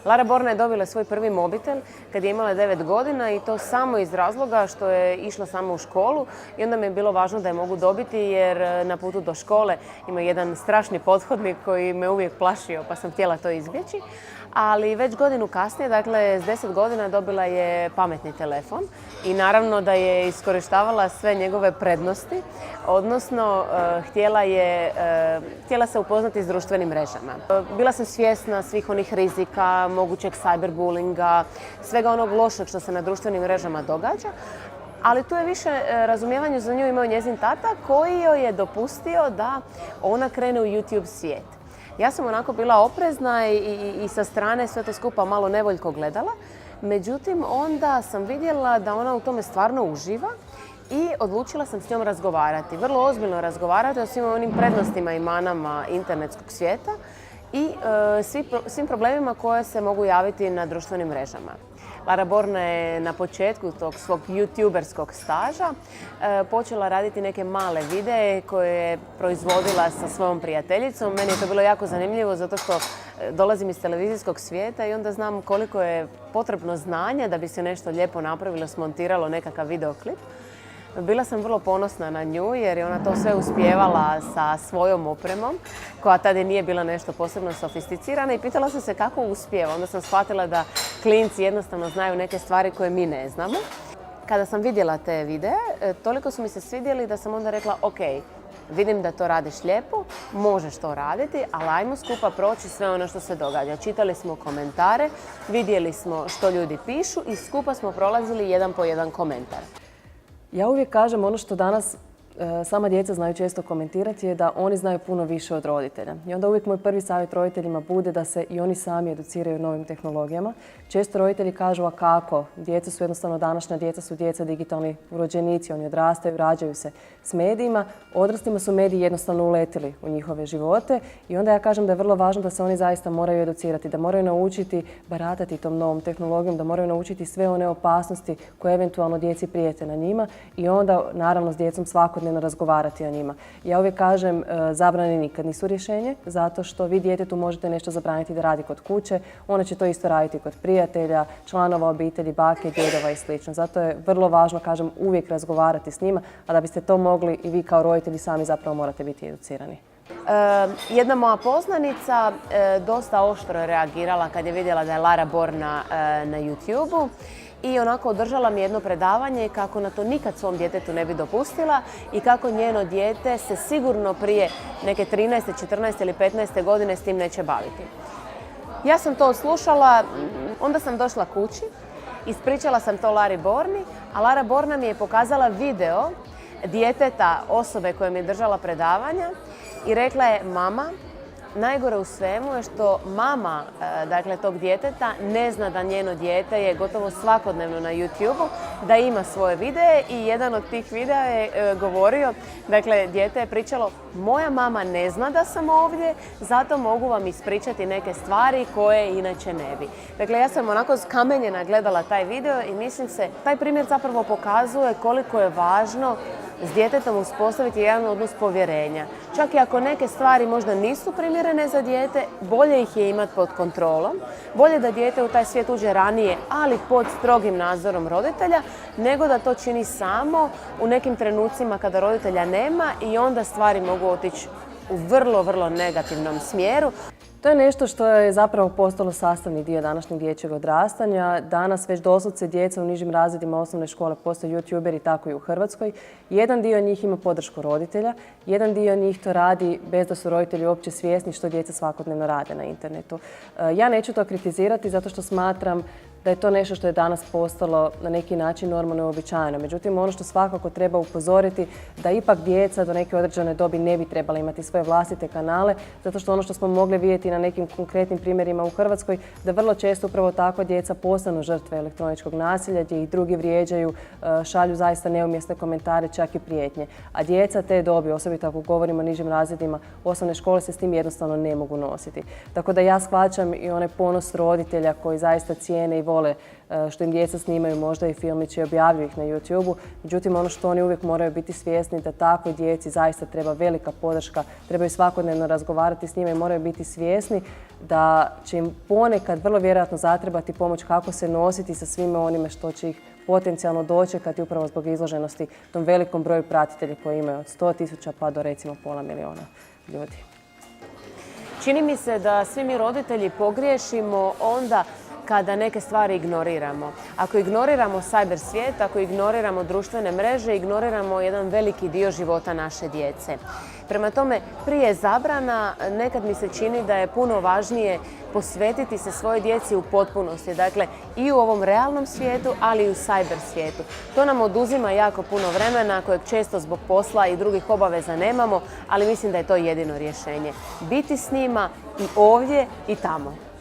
Lara Borna je dobila svoj prvi mobitel kad je imala 9 godina i to samo iz razloga što je išla samo u školu i onda mi je bilo važno da je mogu dobiti jer na putu do škole ima jedan strašni pothodnik koji me uvijek plašio pa sam htjela to izbjeći. Ali već godinu kasnije, dakle s 10 godina dobila je pametni telefon i naravno da je iskorištavala sve njegove prednosti, odnosno htjela se upoznati s društvenim mrežama. Bila sam svjesna svih onih rizika, mogućeg cyberbullinga, svega onog lošeg što se na društvenim mrežama događa, ali tu je više razumijevanje za nju imao njezin tata koji joj je dopustio da ona krene u YouTube svijet. Ja sam onako bila oprezna i sa strane sve to skupa malo nevoljko gledala. Međutim, onda sam vidjela da ona u tome stvarno uživa i odlučila sam s njom razgovarati. Vrlo ozbiljno razgovarati o svim onim prednostima i manama internetskog svijeta i svim problemima koje se mogu javiti na društvenim mrežama. Lara Borna je na početku tog svog youtuberskog staža počela raditi neke male videe koje je proizvodila sa svojom prijateljicom. Meni je to bilo jako zanimljivo zato što dolazim iz televizijskog svijeta i onda znam koliko je potrebno znanja da bi se nešto lijepo napravilo, smontiralo nekakav videoklip. Bila sam vrlo ponosna na nju jer je ona to sve uspijevala sa svojom opremom koja tada nije bila nešto posebno sofisticirana i pitala sam se kako uspijeva. Onda sam shvatila da klinci jednostavno znaju neke stvari koje mi ne znamo. Kada sam vidjela te videe, toliko su mi se svidjeli da sam onda rekla ok, vidim da to radiš lijepo, možeš to raditi, ali ajmo skupa proći sve ono što se događa. Čitali smo komentare, vidjeli smo što ljudi pišu i skupa smo prolazili jedan po jedan komentar. Ja uvijek kažem ono što danas sama djeca znaju često komentirati je da oni znaju puno više od roditelja. I onda uvijek moj prvi savjet roditeljima bude da se i oni sami educiraju novim tehnologijama. Često roditelji kažu a kako? Djeca su jednostavno današnja djeca su djeca digitalni urođenici, oni odrastaju, rađaju se s medijima. Odraslima su mediji jednostavno uletili u njihove živote i onda ja kažem da je vrlo važno da se oni zaista moraju educirati, da moraju naučiti baratati tom novom tehnologijom, da moraju naučiti sve one opasnosti koje eventualno djeci prijete na njima i onda naravno s djecom svakodnevno razgovarati o njima. Ja uvijek kažem zabrane nikad nisu rješenje zato što vi djetetu možete nešto zabraniti da radi kod kuće, ona će to isto raditi kod prijatelja, članova obitelji, bake, djedova i sl. Zato je vrlo važno, kažem, uvijek razgovarati s njima, a da biste to mogli i vi kao roditelji sami zapravo morate biti educirani. Jedna moja poznanica dosta oštro je reagirala kad je vidjela da je Lara Borna na YouTube-u i onako održala mi jedno predavanje kako na to nikad svom djetetu ne bi dopustila i kako njeno dijete se sigurno prije neke 13., 14. ili 15. godine s tim neće baviti. Ja sam to odslušala, onda sam došla kući, ispričala sam to Lari Borni, a Lara Borna mi je pokazala video djeteta osobe koja mi je držala predavanja i rekla je mama, najgore u svemu je što mama tog djeteta ne zna da njeno dijete je gotovo svakodnevno na YouTube-u, da ima svoje videe i jedan od tih videa je govorio, dakle dijete je pričalo moja mama ne zna da sam ovdje, zato mogu vam ispričati neke stvari koje inače ne bi. Dakle, ja sam onako skamenjena gledala taj video i mislim se, taj primjer zapravo pokazuje koliko je važno s djetetom uspostaviti jedan odnos povjerenja. Čak i ako neke stvari možda nisu primjerene za dijete, bolje ih je imati pod kontrolom, bolje da dijete u taj svijet uđe ranije, ali pod strogim nadzorom roditelja, nego da to čini samo u nekim trenucima kada roditelja nema i onda stvari mogu otići u vrlo, vrlo negativnom smjeru. To je nešto što je zapravo postalo sastavni dio današnjeg dječjeg odrastanja. Danas već doslovce djeca u nižim razredima osnovne škole postaju youtuberi, tako i u Hrvatskoj. Jedan dio njih ima podršku roditelja, jedan dio njih to radi bez da su roditelji uopće svjesni što djeca svakodnevno rade na internetu. Ja neću to kritizirati zato što smatram da je to nešto što je danas postalo na neki način normalno i uobičajeno. Međutim, ono što svakako treba upozoriti da ipak djeca do neke određene dobi ne bi trebala imati svoje vlastite kanale, zato što ono što smo mogli vidjeti na nekim konkretnim primjerima u Hrvatskoj, da vrlo često upravo tako djeca postanu žrtve elektroničkog nasilja gdje ih drugi vrijeđaju, šalju zaista neumjesne komentare, čak i prijetnje. A djeca te dobi, osobito ako govorimo o nižim razredima osnovne škole, se s tim jednostavno ne mogu nositi. Tako da ja shvaćam i onaj ponos roditelja koji zaista cijene i vole što im djeca snimaju možda i filmići i objavljuju ih na YouTube-u. Međutim, ono što oni uvijek moraju biti svjesni da takvoj djeci zaista treba velika podrška, trebaju svakodnevno razgovarati s njima i moraju biti svjesni da će im ponekad vrlo vjerojatno zatrebati pomoć kako se nositi sa svime onime što će ih potencijalno dočekati upravo zbog izloženosti tom velikom broju pratitelja koji imaju od 100.000 pa do recimo 500.000 ljudi. Čini mi se da svi mi roditelji pogriješimo onda kada neke stvari ignoriramo. Ako ignoriramo cyber svijet, ako ignoriramo društvene mreže, ignoriramo jedan veliki dio života naše djece. Prema tome, prije zabrana, nekad mi se čini da je puno važnije posvetiti se svojoj djeci u potpunosti. Dakle, i u ovom realnom svijetu, ali i u cyber svijetu. To nam oduzima jako puno vremena, kojeg često zbog posla i drugih obaveza nemamo, ali mislim da je to jedino rješenje. Biti s njima i ovdje i tamo.